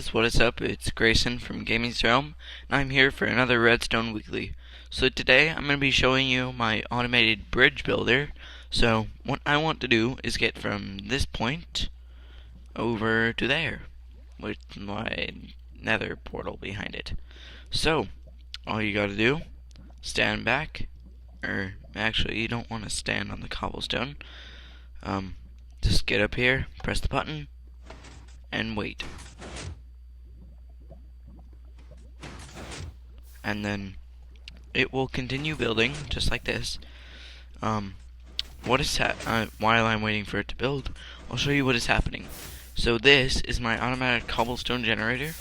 guys, what is up? It's Grayson from Gaming's Realm, and I'm here for another Redstone Weekly. So today I'm going to be showing you my automated bridge builder. So what I want to do is get from this point over to there, with my nether portal behind it. So, all you gotta do, stand back, or actually you don't want to stand on the cobblestone. Just get up here, press the button, and wait. And then it will continue building just like this. While I'm waiting for it to build, I'll show you what is happening. So this is my automatic cobblestone generator.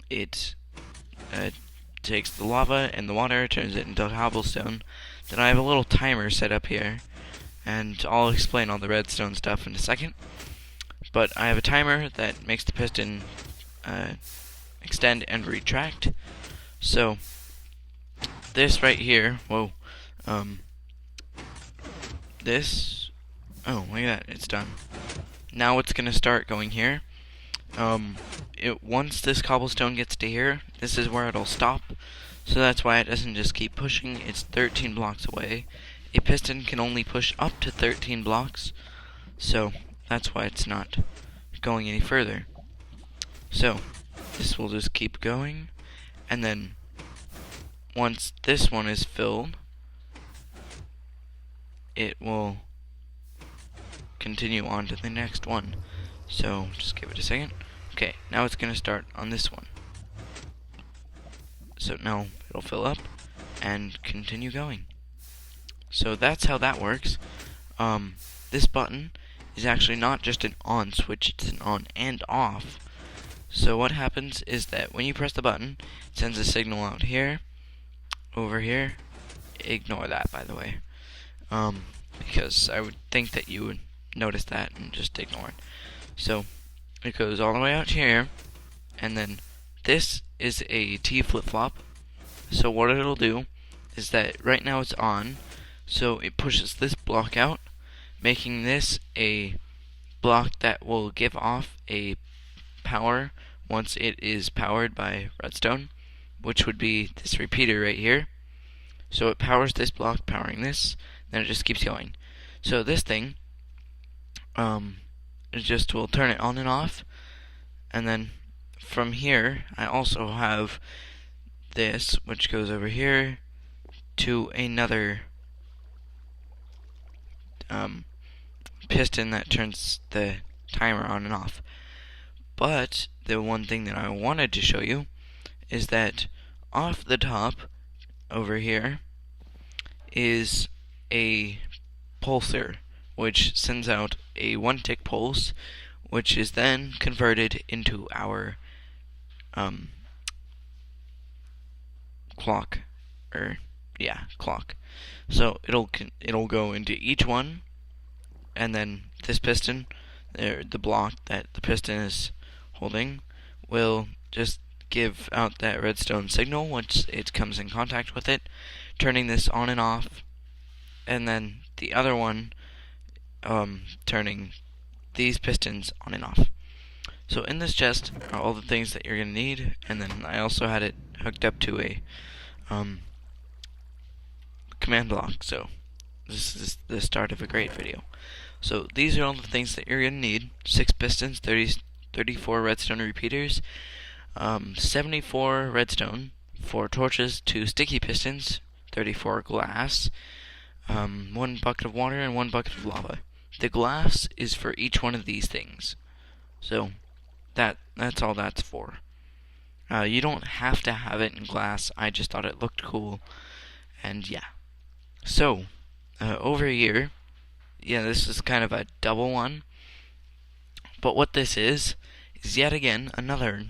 It takes the lava and the water, turns it into cobblestone. Then I have a little timer set up here, and I'll explain all the redstone stuff in a second. But I have a timer that makes the piston extend and retract. So this right here, oh, look at that, it's done. Now it's gonna start going here. Once this cobblestone gets to here, this is where it'll stop. So that's why it doesn't just keep pushing. It's 13 blocks away. A piston can only push up to 13 blocks, so that's why it's not going any further. So this will just keep going, and then once this one is filled, it will continue on to the next one. So just give it a second. Okay, now it's gonna start on this one. So now it'll fill up and continue going. So that's how that works. This button is actually not just an on switch, it's an on and off. So what happens is that when you press the button, it sends a signal out here, over here. Ignore that, by the way, because I would think that you would notice that and just ignore it. So it goes all the way out here, and then this is a T flip-flop. So what it'll do is that right now it's on, so it pushes this block out, making this a block that will give off a power once it is powered by redstone, which would be this repeater right here. So it powers this block, powering this, then it just keeps going. So this thing, it just will turn it on and off, and then from here I also have this, which goes over here to another piston that turns the timer on and off. But the one thing that I wanted to show you is that off the top over here is a pulsar, which sends out a 1-tick pulse, which is then converted into our clock. So it'll go into each one, and then this piston, the block that the piston is holding, will just give out that redstone signal once it comes in contact with it, turning this on and off, and then the other one turning these pistons on and off. So in this chest are all the things that you're going to need, and then I also had it hooked up to a command block, so this is the start of a great video. So these are all the things that you're going to need: 6 pistons, 34 redstone repeaters, 74 redstone, 4 torches, 2 sticky pistons, 34 glass, 1 bucket of water, and 1 bucket of lava. The glass is for each one of these things. So that's all that's for. You don't have to have it in glass. I just thought it looked cool, and yeah. So over here, this is kind of a double one. But what this is yet again another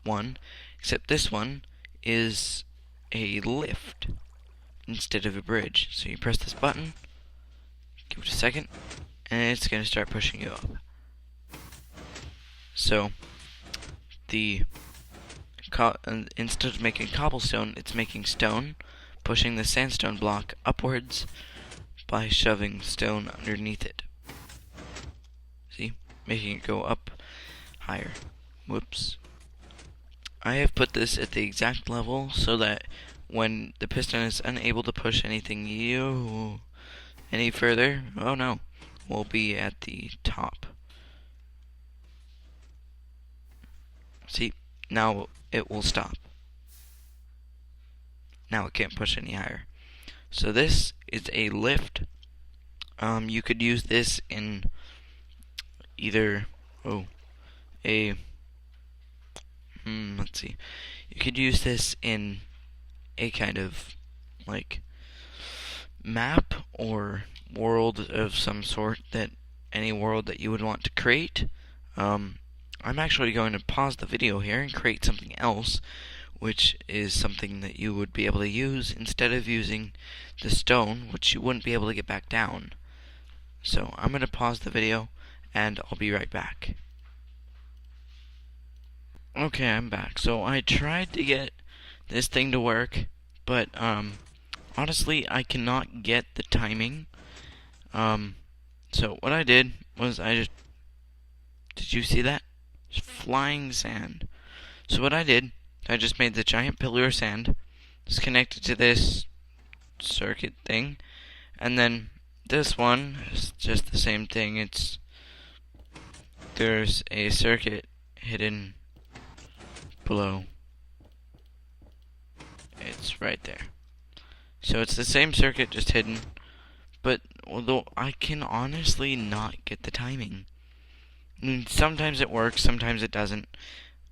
one, except this one is a lift instead of a bridge. So you press this button, give it a second, and it's going to start pushing you up. So instead of making cobblestone, it's making stone, pushing the sandstone block upwards by shoving stone underneath it. See? Making it go up higher. Whoops. I have put this at the exact level so that when the piston is unable to push anything any further, oh no, we'll be at the top. See, now it will stop. Now it can't push any higher. So this is a lift. You could use this in either let's see. You could use this in a kind of like map or world of some sort, that any world that you would want to create. I'm actually going to pause the video here and create something else, which is something that you would be able to use instead of using the stone, which you wouldn't be able to get back down. So I'm going to pause the video and I'll be right back. Okay, I'm back. So I tried to get this thing to work, but honestly I cannot get the timing. So what I did was did you see that? Just flying sand. So what I did, I just made the giant pillar of sand, just connected to this circuit thing, and then this one is just the same thing. There's a circuit hidden below. It's right there. So it's the same circuit, just hidden, but although I can honestly not get the timing. I mean, sometimes it works, sometimes it doesn't.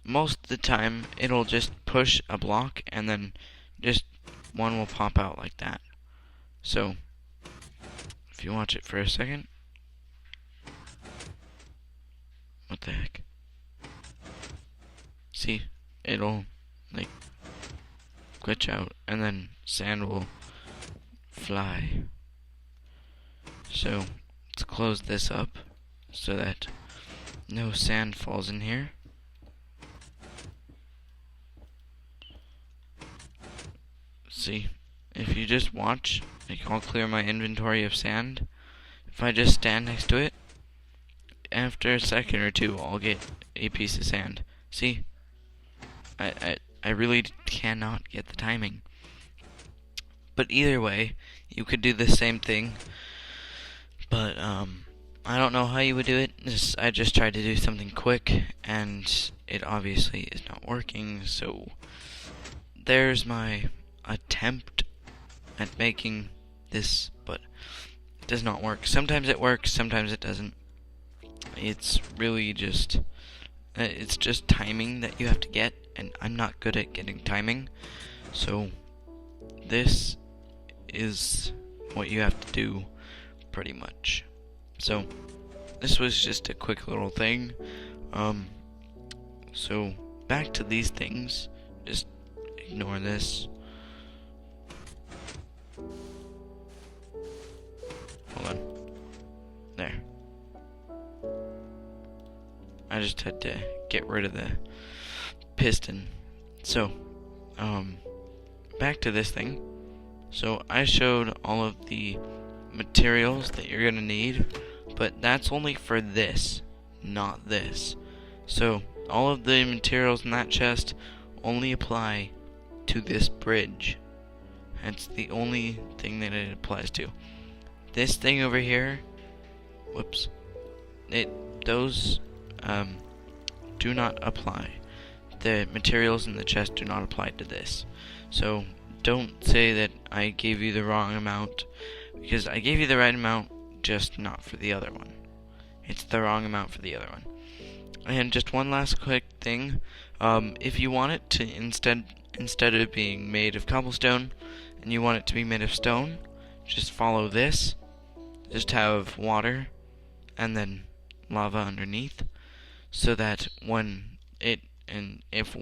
Most of the time, it'll just push a block, and then just one will pop out like that. So, if you watch it for a second. What the heck? See, it'll, like, glitch out, and then sand will fly. So, let's close this up, so that no sand falls in here. See, if you just watch, like, I'll clear my inventory of sand. If I just stand next to it, after a second or two, I'll get a piece of sand. See? I really cannot get the timing. But either way, you could do the same thing. But, I don't know how you would do it. I just tried to do something quick, and it obviously is not working, so there's my attempt at making this, but it does not work. Sometimes it works, sometimes it doesn't. It's really just timing that you have to get, and I'm not good at getting timing, so this is what you have to do pretty much. So this was just a quick little thing. So back to these things. Just ignore this. Hold on. There. I just had to get rid of the piston. So, back to this thing. So I showed all of the materials that you're gonna need, but that's only for this, not this. So all of the materials in that chest only apply to this bridge. That's the only thing that it applies to. This thing over here, whoops, those do not apply. The materials in the chest do not apply to this. So don't say that I gave you the wrong amount, because I gave you the right amount, just not for the other one. It's the wrong amount for the other one. And just one last quick thing. If you want it to instead of being made of cobblestone, and you want it to be made of stone, just follow this. Just have water and then lava underneath, so that if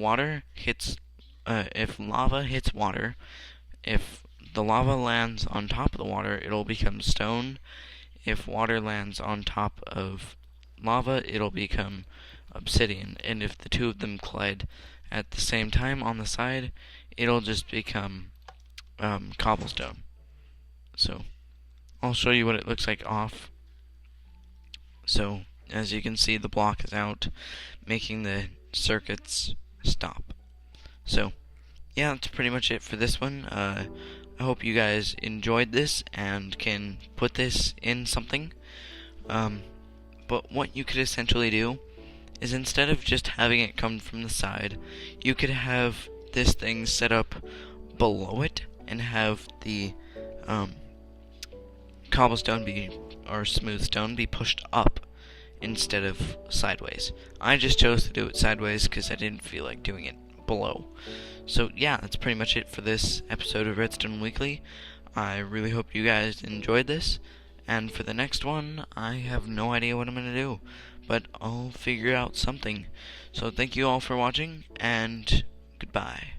lava hits water, if the lava lands on top of the water, it'll become stone. If water lands on top of lava, it'll become obsidian. And if the two of them collide at the same time on the side, it'll just become cobblestone. So I'll show you what it looks like off. So as you can see, the block is out, making the circuits stop. So, yeah, that's pretty much it for this one. I hope you guys enjoyed this and can put this in something. But what you could essentially do is, instead of just having it come from the side, you could have this thing set up below it and have the cobblestone or smooth stone be pushed up instead of sideways. I just chose to do it sideways because I didn't feel like doing it below. So yeah, that's pretty much it for this episode of Redstone Weekly. I really hope you guys enjoyed this, and for the next one, I have no idea what I'm going to do, but I'll figure out something. So thank you all for watching, and goodbye.